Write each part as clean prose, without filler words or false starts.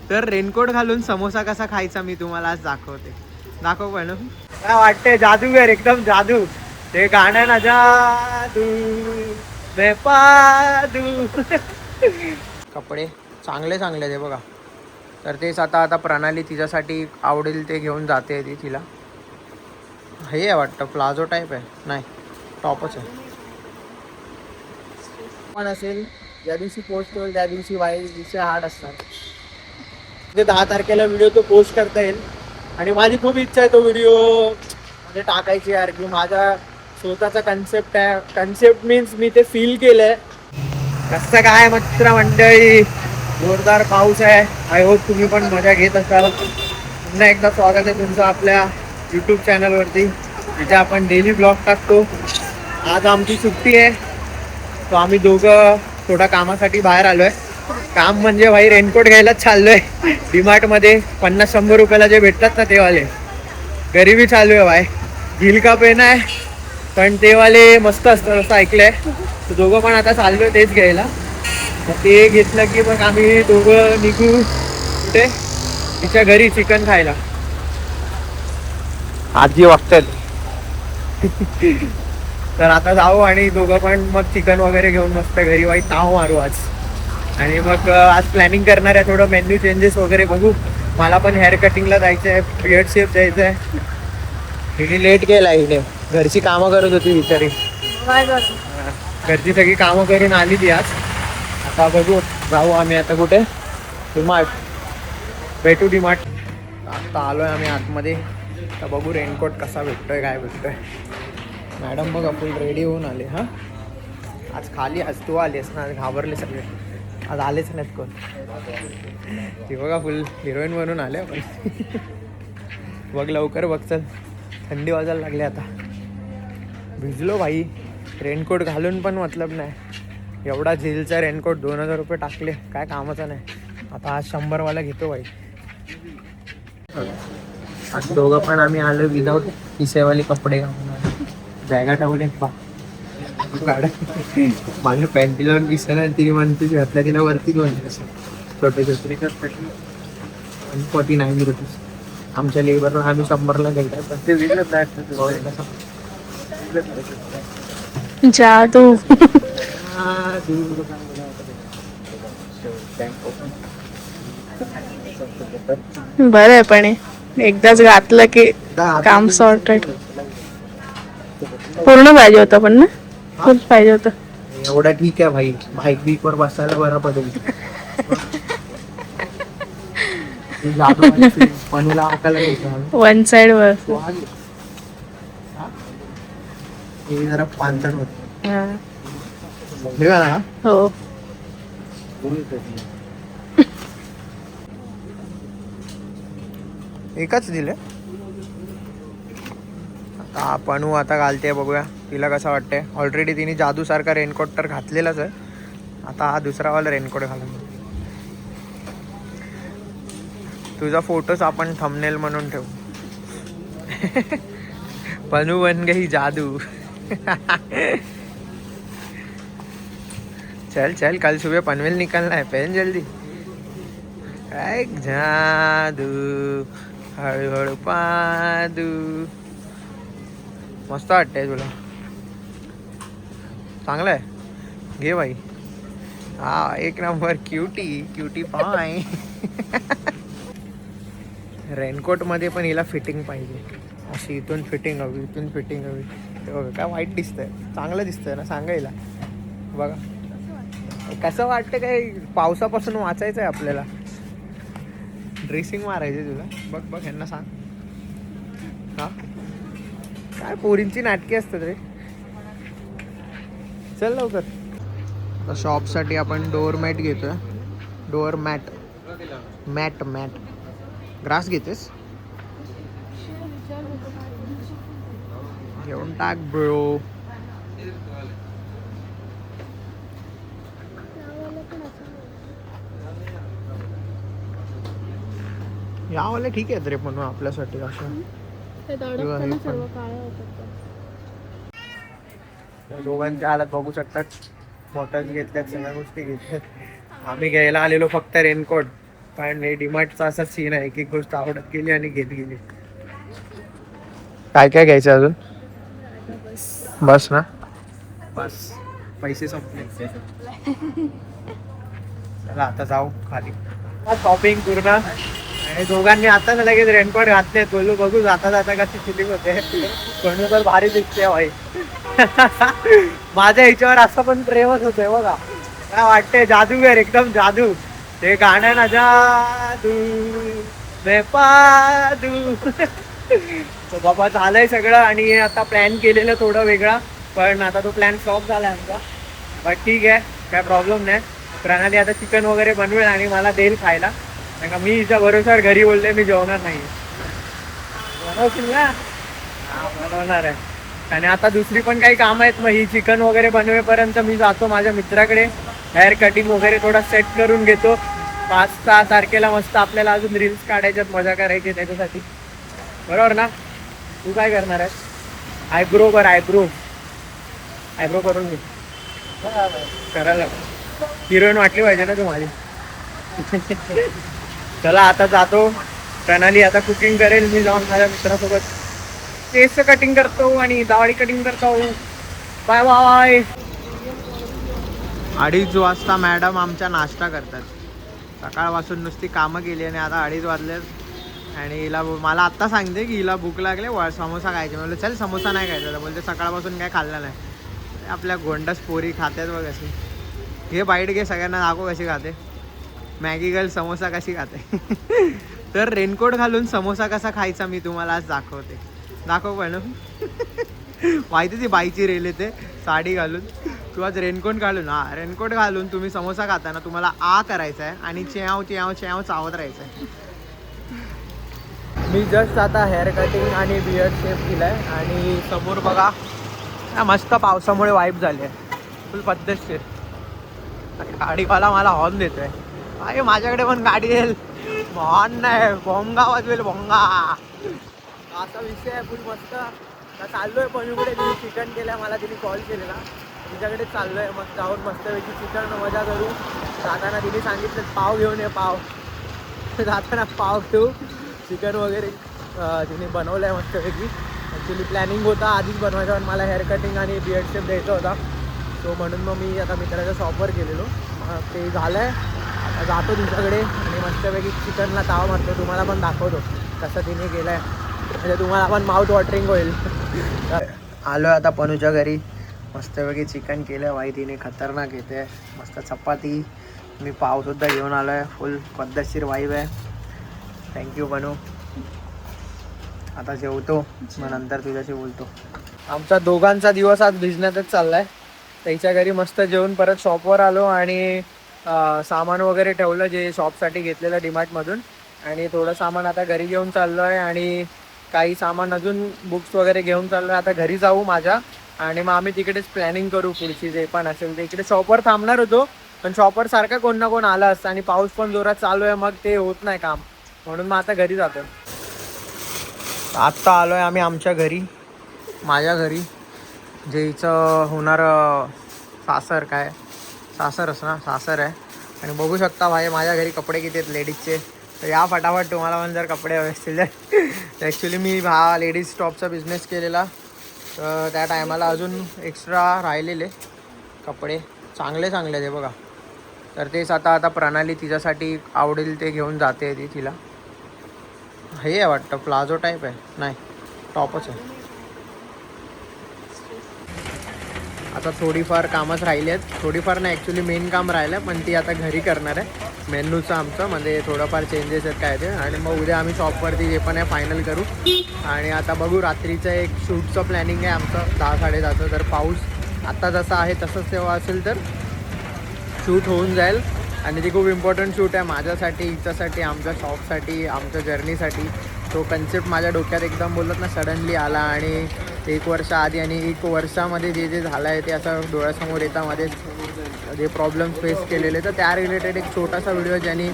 तर रेनकोट घालून समोसा कसा खायचा मी तुम्हाला आज दाखवते. दाखव पण काय वाटतंय, जादूगर एकदम जादू. ते गाणं ना, जादू मैं पादू. कपडे चांगले चांगले ते बघा. तर तेच आता प्रणाली तिच्यासाठी आवडेल ते घेऊन जाते. ती तिला हे आहे वाटतं, प्लाझो टाईप आहे, नाही टॉपच आहे. पण असेल ज्या दिवशी पोस्ट होईल त्या दिवशी विषय हार्ड असणार. म्हणजे 10 तारखेला व्हिडिओ तो पोस्ट करता येईल. आणि माझी खूप इच्छा आहे तो व्हिडिओ म्हणजे टाकायची यार, की माझा स्वतःचा कन्सेप्ट आहे. कन्सेप्ट मीन्स मी ते फील केलंय. कसं काय मित्र मंडळी, जोरदार पाऊस आहे. आय होप तुम्ही पण मजा घेत असाल. पुन्हा एकदा स्वागत आहे तुमचं आपल्या यूट्यूब चॅनलवरती, जिथे आपण डेली ब्लॉग टाकतो. आज आमची सुट्टी आहे, तो आम्ही दोघं थोडा कामासाठी बाहेर आलोय. काम म्हणजे भाई रेनकोट घ्यायलाच चाललोय डीमार्ट मध्ये. 50-100 रुपयाला जे भेटतात ना ते वाले. गरिबी चालू आहे भाई. झील का पेन आहे, पण ते वाले मस्त असतात असं ऐकलंय. तर दोघं पण आता चाललोय तेच घ्यायला. ते घेतलं की मग आम्ही दोघं निघू कुठे, तिच्या घरी चिकन खायला. आजी वागतात. तर आता जाऊ आणि दोघं पण मग चिकन वगैरे घेऊन मस्त घरी वाई ताव मारू आज. आणि मग आज प्लॅनिंग करणार आहे, थोडं मेन्यू चेंजेस वगैरे बघू. मला पण हेअर कटिंगला जायचं आहे, बियर्ड शेप द्यायचं आहे. हिने लेट केला, हिने घरची कामं करत होती बिचारी. घरची सगळी कामं करून आली ती आज. आता बघू जाऊ आम्ही आता कुठे, डीमार्ट. भेटू डीमार्ट. आता आलोय आम्ही आतमध्ये. तर बघू रेनकोट कसा भेटतोय, काय भेटतोय. मॅडम बघा फुल रेडी होऊन आले. हां आज खाली, आज तू आलीस ना, घाबरले सगळे. आज आलेच नाहीत कोण. ती बघा फुल हिरोईन बनून आले आपण. बघ लवकर बघ, चल थंडी वाजायला लागली आता. भिजलो भाई, रेनकोट घालून पण मतलब नाही. एवढा झीलचा रेनकोट 2000 रुपये टाकले, काय कामाचा नाही. आता आज 100 वाला घेतो भाई. आज दोघं पण आम्ही आलो विदाऊट किसेवाली कपडे घालून. बॅगा टाकून पा माझ्या पॅन्टी लावून दिसत नाही. तिने म्हणते घातल्या तिला वरती दोन छोटे छोटे 149 रुपीज. आमच्या लेबरला आम्ही 100ला घ्यायला, पण ते वेगळंच जादू. बरं आहे, पण एकदाच घातलं की काम सॉर्टेड. पूर्ण पाहिजे होतं पण ना, फुल पाहिजे होतं. एवढा ठीक आहे भाई, बाईक बीक वर बसायला बरं पडेल. पणीला हाकायला वन साइड वर जरा पांचट होत. हो. एकच दिले. आता आपण आता घालते, बघूया तिला कसं वाटतंय. ऑलरेडी तिने जादू सारखा रेनकोट तर घातलेलाच आहे. आता हा दुसरा वाला रेनकोट घालून. तुझा फोटोच आपण थंबनेल म्हणून ठेवू. बनू बन गई जादू. चल चल, कल सुबह पनवेल निकलना है, पहन जल्दी. काय जादू हळूहळू पादू. मस्त वाटतंय तुला, चांगलं आहे, घे भाई. हा एक नंबर, क्यूटी क्यूटी पाय. रेनकोट मध्ये पण हिला फिटिंग पाहिजे अशी. इथून फिटिंग हवी, इथून फिटिंग हवी. ते बघा काय वाईट दिसतंय, चांगलं दिसतंय ना, सांगायला. बघा कसं वाटतं, काय पावसापासून वाचायचं आहे आपल्याला. ड्रेसिंग मारायची तुला. बघ बघ ह्यांना सांग. हा काय पोरींची नाटके असतात रे. चल लवकर. शॉपसाठी आपण डोअर मॅट घेतोय. Door mat mat mat. Grass घेतेस, घेऊन टाक ब्रो. यावाले ठीक आहेत रे पण आपल्यासाठी. असं दोघांच्या हालत बघू शकतात. बॉटल्स घेतल्यात, सगळ्या गोष्टी घेतल्यात. आम्ही घ्यायला आलेलो फक्त रेनकोट. पण हे डीमार्टचा असा सीन आहे की गोष्ट आवडत गेली आणि घेत गेली. काय काय घ्यायचं अजून? बस ना, बस पैसे संपले. चला आता जाऊ खाली. शॉपिंग पूर्ण आणि दोघांनी आता ना लगेच रेनकोट घातले. बोलू बघू जाता जाता कशी फिलिंग होते. कोणी तर भारी दिसते भाई. माझ्या हिच्यावर असं पण प्रेमच होतंय बघा. काय वाटतंय जादूगर एकदम जादू. ते गाणं ना जादू मैं पादू. तो बाबा झालंय सगळं आणि आता प्लॅन केलेलं थोडं वेगळा, पण आता तो प्लॅन फ्लॉप झालाय आमचा. बट ठीक आहे, काय प्रॉब्लेम नाही. प्रणाली आता चिकन वगैरे बनवेल आणि मला देईल खायला. कारण का मी हिच्या भरोश्यावर घरी बोलले मी जेवणार नाही. बनवशील ना? हा बनवणार आहे. आणि आता दुसरी पण काही कामं आहेत, मग ही चिकन वगैरे बनवेपर्यंत मी जातो माझ्या मित्राकडे. हेअर कटिंग वगैरे थोडा सेट करून घेतो. 5-6 तारखेला मस्त आपल्याला अजून रील्स काढायच्यात, मजा करायची त्याच्यासाठी. बरोबर ना? तू काय करणार आहे? आयब्रो कर, आयब्रो करून घे. करायला हिरोईन वाटली पाहिजे ना तुम्हाला. चला आता जातो. प्रणाली आता कुकिंग करेल, मी जाऊन माझ्या मित्रासोबत केस कटिंग करतो आणि दाढी कटिंग करतो. Bye bye. 2:30 वाजता मॅडम आमच्या नाश्ता करतात. सकाळपासून नुसती कामं केली आणि आता 2:30 वाजलेत आणि हिला मला आत्ता सांगते की हिला भूक लागले, समोसा खायचे. म्हणलं चल समोसा नाही खायचा. तर बोलते सकाळपासून काय खाल्लं नाही. आपल्या गोंडस पोरी खात्यात बघ कशी. हे बाईट घे, सगळ्यांना दाखव कशी खाते. मॅगी गर्ल समोसा कशी खाते. तर रेनकोट घालून समोसा कसा खायचा मी तुम्हाला आज दाखवते. दाखव पण. माहिती ती बाईची रेल येते साडी घालून. तू आज रेनकोट घालून, हा रेनकोट घालून तुम्ही समोसा खाताना तुम्हाला आ करायचा आहे आणि च्याव च्याव च्याव चावत राहायचं आहे. मी जस्ट आता हेअर कटिंग आणि बियर्ड शेप केलाय आणि समोर बघा मस्त पावसामुळे वाईब झाली आहे फुल पद्धतशीर. गाडीवाला मला हॉर्न देतोय. अरे माझ्याकडे पण गाडी येईल, हॉर्न नाही, भोंगा वाजवेल भोंगा. असा विषय आहे फुल मस्त. चाललोय पणीकडे. तिने चिकन केलंय, मला तिने कॉल केलेला. तिच्याकडे चाललोय, मग जाऊन मस्तपैकी चिकन मजा करू. जाताना तिने सांगितलं पाव घेऊन ये, पाव. जाताना पाव घेऊ. चिकन वगैरे तिने बनवलं आहे मस्तपैकी. ॲक्च्युली प्लॅनिंग होता आधीच बनवायचा, पण मला हेअर कटिंग आणि बियर्ड शेप द्यायचा होता. सो म्हणून मग मी आता मित्राच्या शॉपवर गेलेलो. ते झालं आहे. आता जातो तिच्याकडे आणि मस्तपैकी चिकनला ताव मारतो. तुम्हाला पण दाखवतो कसं तिने केलं आहे, म्हणजे तुम्हाला पण माउथ वॉटरिंग होईल. आलो आहे आता पनूच्या घरी. मस्तपैकी चिकन केलं आहे. तिने खतरनाक येते. मस्त चपाती, मी पावसुद्धा घेऊन आलो आहे. फुल पद्धतशीर वाईब आहे. थँक्यू बनू. आता जेवतो, मग नंतर तुझ्याशी बोलतो. आमचा दोघांचा दिवस आज बिझनेसच चाललाय. त्याच्या घरी मस्त जेवून परत शॉपवर आलो आणि सामान वगैरे ठेवलं जे शॉपसाठी घेतलेलं डीमार्टमधून. आणि थोडं सामान आता घरी घेऊन चाललो आहे आणि काही सामान अजून बुक्स वगैरे घेऊन चाललो आहे. आता घरी जाऊ माझ्या आणि मग आम्ही तिकडेच प्लॅनिंग करू पुढची जे पण असेल ते. इकडे शॉपवर थांबणार होतो, पण शॉपवर सारखा कोण ना कोण आला असतं आणि पाऊस पण जोरात चालू आहे, मग ते होत नाही काम. म्हणून मग आता घरी जातो. आत्ता आलो आहे आम्ही आमच्या घरी, माझ्या घरी, जे हिचं होणारं सासर. काय सासरच ना, सासर आहे. आणि बघू शकता भाई माझ्या घरी कपडे किती आहेत लेडीजचे. तर या फटाफट तुम्हाला पण जर कपडे हवे असतील तर. ॲक्च्युली मी हा लेडीज टॉपचा बिझनेस केलेला, तर त्या टायमाला अजून एक्स्ट्रा राहिलेले कपडे चांगले चांगले ते बघा. तर तेच आता प्रणाली तिच्यासाठी आवडेल ते घेऊन जाते. ती तिला हे आहे वाटतं प्लाझो टाईप आहे, नाही टॉपच आहे. आता थोडीफार कामच राहिली आहेत. थोडीफार नाही, ॲक्च्युली मेन काम राहिलं, पण ती आता घरी करणार आहे. मेन्यूचं आमचं म्हणजे थोडंफार चेंजेस आहेत काय ते. आणि मग उद्या आम्ही शॉपवरती जे पण आहे फायनल करू. आणि आता बघू, रात्रीचं एक शूटचं प्लॅनिंग आहे आमचं 10-10:30. जर पाऊस आता जसा आहे तसंच तेव्हा असेल तर शूट होऊन जाईल. आणि ती खूप इम्पॉर्टंट शूट आहे माझ्यासाठी, हिच्यासाठी, आमच्या शॉपसाठी, आमच्या जर्नीसाठी. तो कन्सेप्ट माझ्या डोक्यात एकदम बोलत ना सडनली आला आणि 1 वर्ष आधी आणि 1 वर्षामध्ये जे जे झालं आहे ते असं डोळ्यासमोर येतामध्ये जे प्रॉब्लेम्स फेस केलेले. तर त्या रिलेटेड एक छोटासा व्हिडिओ ज्याने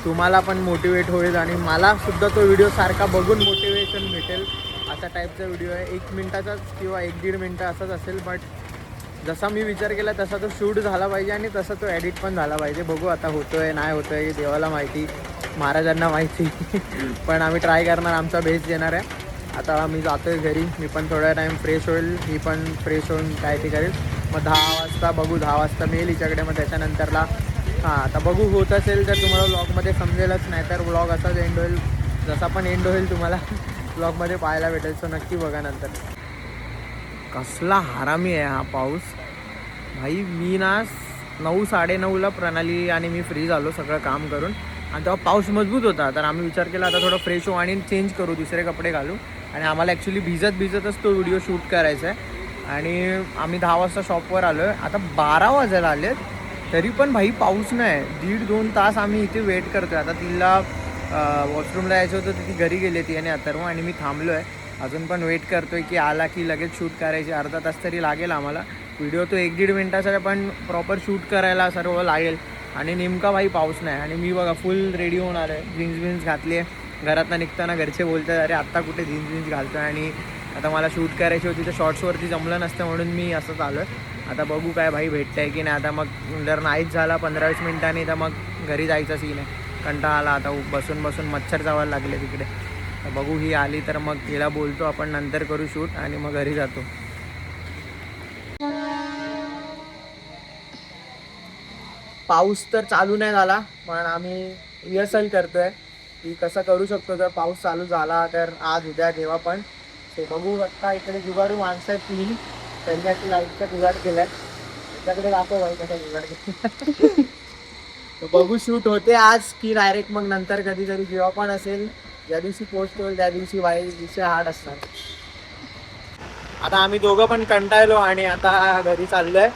तुम्हाला पण मोटिवेट होईल आणि मलासुद्धा तो व्हिडिओ सारखा बघून मोटिवेशन भेटेल असा टाईपचा व्हिडिओ आहे. 1 मिनटाचाच किंवा 1-1.5 मिनटं असाच असेल, बट जसा मी विचार केला तसा तो शूट झाला पाहिजे आणि तसा तो एडिट पण झाला पाहिजे. बघू आता होतो आहे नाही होतो आहे देवाला माहिती. महाराजांना माहिती. पण आम्ही ट्राय करणार, आमचा बेस्ट देणार आहे. आता मी जातोय घरी, मी पण थोडा टाईम फ्रेश होईल, ही पण फ्रेश होऊन काय ते करेल. मग 10 वाजता बघू, 10 वाजता मी येईल हिच्याकडे. मग त्याच्यानंतरला हां आता बघू, होत असेल तर तुम्हाला व्लॉगमध्ये समजेलच, नाही तर व्लॉग असाच एंड होईल. जसा पण एंड होईल तुम्हाला व्लॉगमध्ये पाहायला भेटेल. सो नक्की बघा नंतर. कसला हरामी आहे हा पाऊस भाई. मी ना 9-9:30ला प्रणाली आणि मी फ्री झालो सगळं काम करून, आणि तेव्हा पाऊस मजबूत होता. तर आम्ही विचार केला आता थोडं फ्रेश हो आणि चेंज करू, दुसरे कपडे घालू. आणि आम्हाला ॲक्च्युली भिजतच तो व्हिडिओ शूट करायचा आहे. आणि आम्ही 10 वाजता शॉपवर आलो आहे. आता 12 वाजायला आलेत तरी पण भाई पाऊस नाही. 1.5-2 तास आम्ही इथे वेट करतो आहे. आता तिला वॉशरूमला यायचं होतं तर ती घरी गेली ती आणि अथर्व, आणि मी थांबलो आहे अजून पण वेट करतोय की आला की लगेच शूट करायची. अर्धा तास तरी लागेल आम्हाला. व्हिडिओ तो 1-1.5 मिनिटाचा पण प्रॉपर शूट करायला सर्व लागेल. आणि नेमका भाई पाऊस नाही. आणि मी बघा फुल रेडी होणार आहे, जीन्स घातली आहे. घरातनं निघताना घरचे बोलतात अरे आत्ता कुठे जीन्स घालतो आहे. आणि आता मला शूट करायची होती तर शॉर्ट्सवरती जमलं नसतं म्हणून मी असं चालू आहे. आता बघू काय भाई भेटतं आहे की नाही. आता मग जर नाहीच झाला 15-20 मिनिटांनी तर मग घरी जायचं सीन आहे. कंटाळा आला आता, बसून मच्छर चावायला लागले तिकडे. तर बघू ही आली तर मग तिला बोलतो आपण नंतर करू शूट आणि मग घरी जातो. पाऊस तर चालू नाही झाला पण आम्ही रिहर्सल करतोय की कसं करू शकतो. जर पाऊस चालू झाला तर आज उद्या जेव्हा पण ते बघू. आता इकडे जुगारू माणसं आहेत 3, त्यांनी अशी लाईटचा जुगाड केलाय. त्याच्याकडे दाखव भाई कसा जुगाड केला. तर बघू शूट होते आज की डायरेक्ट मग नंतर कधीतरी जेव्हा पण असेल, ज्या दिवशी पोस्ट होईल त्या दिवशी विषय हार्ड असणार. आता आम्ही दोघं पण कंटाळलो आणि आता घरी चाललोय.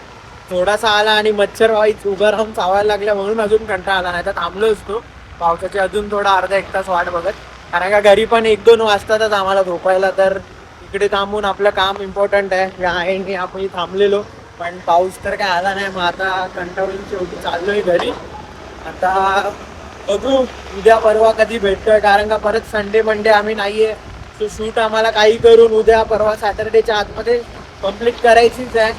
थोडासा आला आणि मच्छर वाईच उभं राहून चावायला लागल्या म्हणून अजून कंटाळा आला, नाही तर थांबलो असतो पावसाची अजून थोडा अर्धा-1 तास वाट बघत. कारण का घरी पण 1-2 वाजतातच आम्हाला झोपायला. तर इकडे थांबून आपलं काम इम्पॉर्टंट आहे. आणि आपण थांबलेलो पण पाऊस तर काय आला नाही. मग आता कंटाळून शेवटी चाललोय घरी. आता बघू उद्या परवा कधी भेटतोय, कारण का परत संडे मंडे आम्ही नाहीये. तो शूट आम्हाला काही करून उद्या परवा सॅटर्डेच्या आतमध्ये कंप्लीट करायचीच आहे.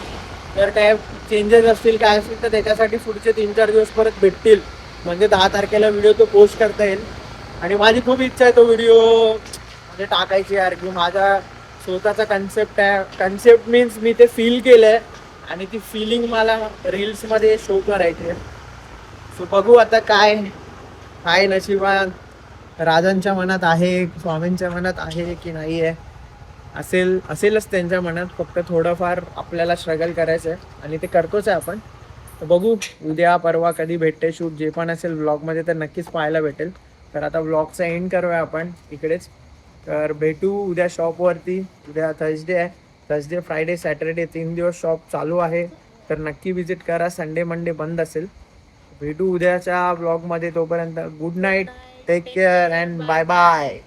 जर काय चेंजेस असतील काय असतील तर त्याच्यासाठी पुढचे 3-4 दिवस परत भेटतील. म्हणजे 10 तारखेला व्हिडिओ तो पोस्ट करता येईल. आणि माझी खूप इच्छा आहे तो व्हिडिओ म्हणजे टाकायची यार, की माझा स्वतःचा कन्सेप्ट आहे. कन्सेप्ट मीन्स मी ते फील केलं आहे आणि ती फिलिंग मला रील्समध्ये शो करायची आहे. सो बघू आता काय नशिबान राजांच्या मनात आहे, स्वामींच्या मनात आहे की नाही आहे. असेलच त्यांच्या मनात. फक्त थोडंफार आपल्याला स्ट्रगल करायचं आहे आणि ते करतोच आहे आपण. तर बघू उद्या परवा कधी भेटते शूट. जे पण असेल व्लॉगमध्ये तर नक्कीच पाहायला भेटेल. तर आता व्लॉगचा एंड करूया आपण इकडेच. तर भेटू उद्या शॉपवरती. उद्या थर्सडे आहे. थर्सडे फ्रायडे सॅटर्डे 3 दिवस शॉप चालू आहे. तर नक्की विजिट करा. संडे मंडे बंद असेल. भेटू उद्याच्या व्लॉगमध्ये. तोपर्यंत good night, take care and bye bye.